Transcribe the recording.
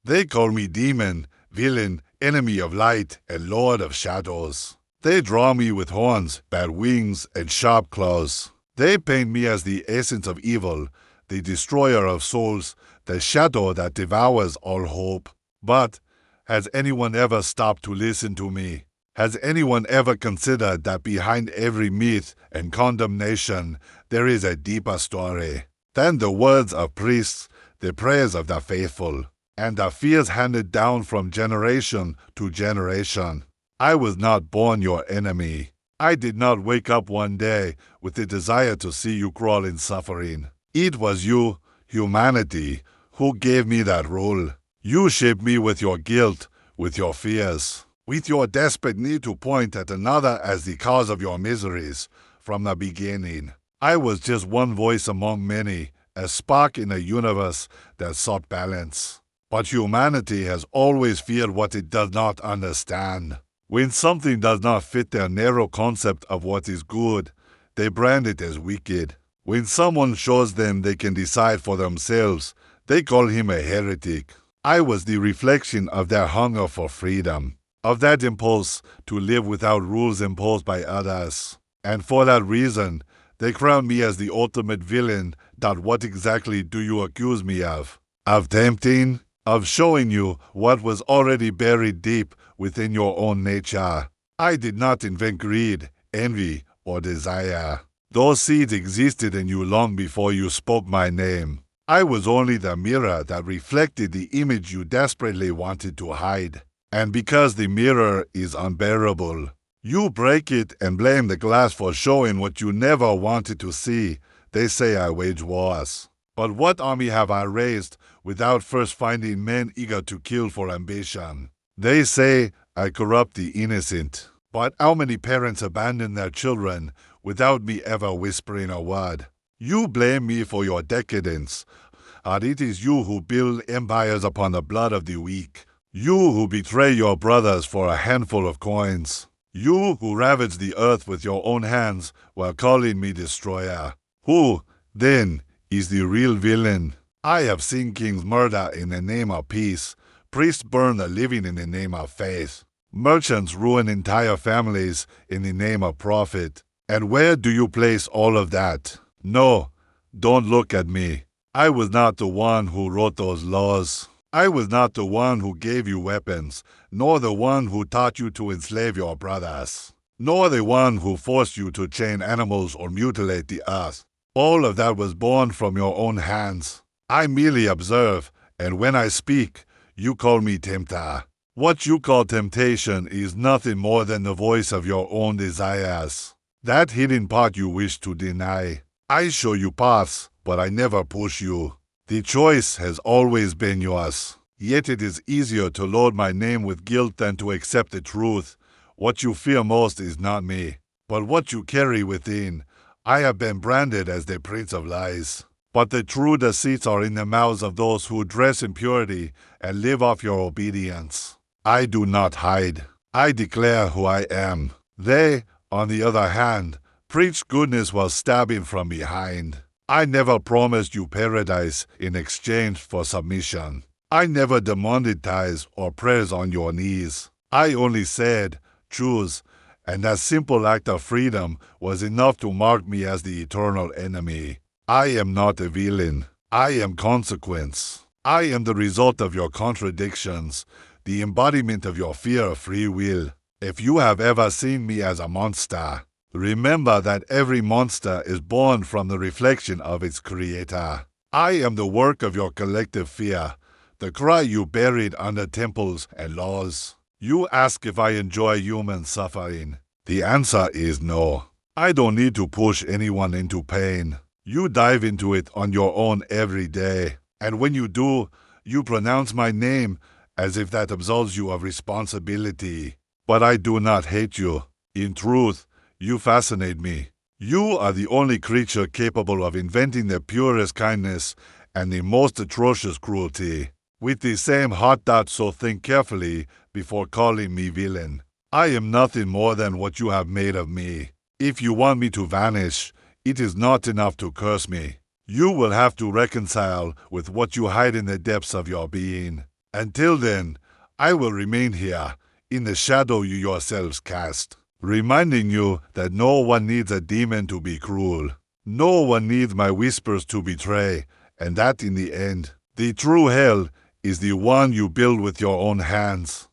They call me demon, villain, enemy of light, and lord of shadows. They draw me with horns, bad wings, and sharp claws. They paint me as the essence of evil, the destroyer of souls, the shadow that devours all hope. But has anyone ever stopped to listen to me? Has anyone ever considered that behind every myth and condemnation there is a deeper story than the words of priests, the prayers of the faithful, and the fears handed down from generation to generation? I was not born your enemy. I did not wake up one day with the desire to see you crawl in suffering. It was you, humanity, who gave me that role. You shaped me with your guilt, with your fears, with your desperate need to point at another as the cause of your miseries from the beginning. I was just one voice among many, a spark in a universe that sought balance. But humanity has always feared what it does not understand. When something does not fit their narrow concept of what is good, they brand it as wicked. When someone shows them they can decide for themselves, they call him a heretic. I was the reflection of their hunger for freedom, of that impulse to live without rules imposed by others. And for that reason, they crown me as the ultimate villain. That what exactly do you accuse me of? Of tempting? Of showing you what was already buried deep within your own nature. I did not invent greed, envy, or desire. Those seeds existed in you long before you spoke my name. I was only the mirror that reflected the image you desperately wanted to hide. And because the mirror is unbearable, you break it and blame the glass for showing what you never wanted to see. They say I wage wars. But what army have I raised without first finding men eager to kill for ambition? They say I corrupt the innocent. But how many parents abandon their children without me ever whispering a word? You blame me for your decadence, and it is you who build empires upon the blood of the weak. You who betray your brothers for a handful of coins. You who ravage the earth with your own hands while calling me destroyer. Who, then, is the real villain? I have seen kings murder in the name of peace, priests burn the living in the name of faith, merchants ruin entire families in the name of profit. And where do you place all of that? No, don't look at me. I was not the one who wrote those laws. I was not the one who gave you weapons, nor the one who taught you to enslave your brothers, nor the one who forced you to chain animals or mutilate the earth. All of that was born from your own hands. I merely observe, and when I speak, you call me tempter. What you call temptation is nothing more than the voice of your own desires, that hidden part you wish to deny. I show you paths, but I never push you. The choice has always been yours. Yet it is easier to load my name with guilt than to accept the truth. What you fear most is not me, but what you carry within. I have been branded as the prince of lies. But the true deceits are in the mouths of those who dress in purity and live off your obedience. I do not hide. I declare who I am. They, on the other hand, preach goodness while stabbing from behind. I never promised you paradise in exchange for submission. I never demanded tithes or prayers on your knees. I only said, choose, and that simple act of freedom was enough to mark me as the eternal enemy. I am not a villain. I am consequence. I am the result of your contradictions, the embodiment of your fear of free will. If you have ever seen me as a monster, remember that every monster is born from the reflection of its creator. I am the work of your collective fear, the cry you buried under temples and laws. You ask if I enjoy human suffering. The answer is no. I don't need to push anyone into pain. You dive into it on your own every day. And when you do, you pronounce my name as if that absolves you of responsibility. But I do not hate you. In truth, you fascinate me. You are the only creature capable of inventing the purest kindness and the most atrocious cruelty. With the same heart thought, so think carefully before calling me villain. I am nothing more than what you have made of me. If you want me to vanish, it is not enough to curse me. You will have to reconcile with what you hide in the depths of your being. Until then, I will remain here, in the shadow you yourselves cast, reminding you that no one needs a demon to be cruel. No one needs my whispers to betray, and that in the end, the true hell is the one you build with your own hands.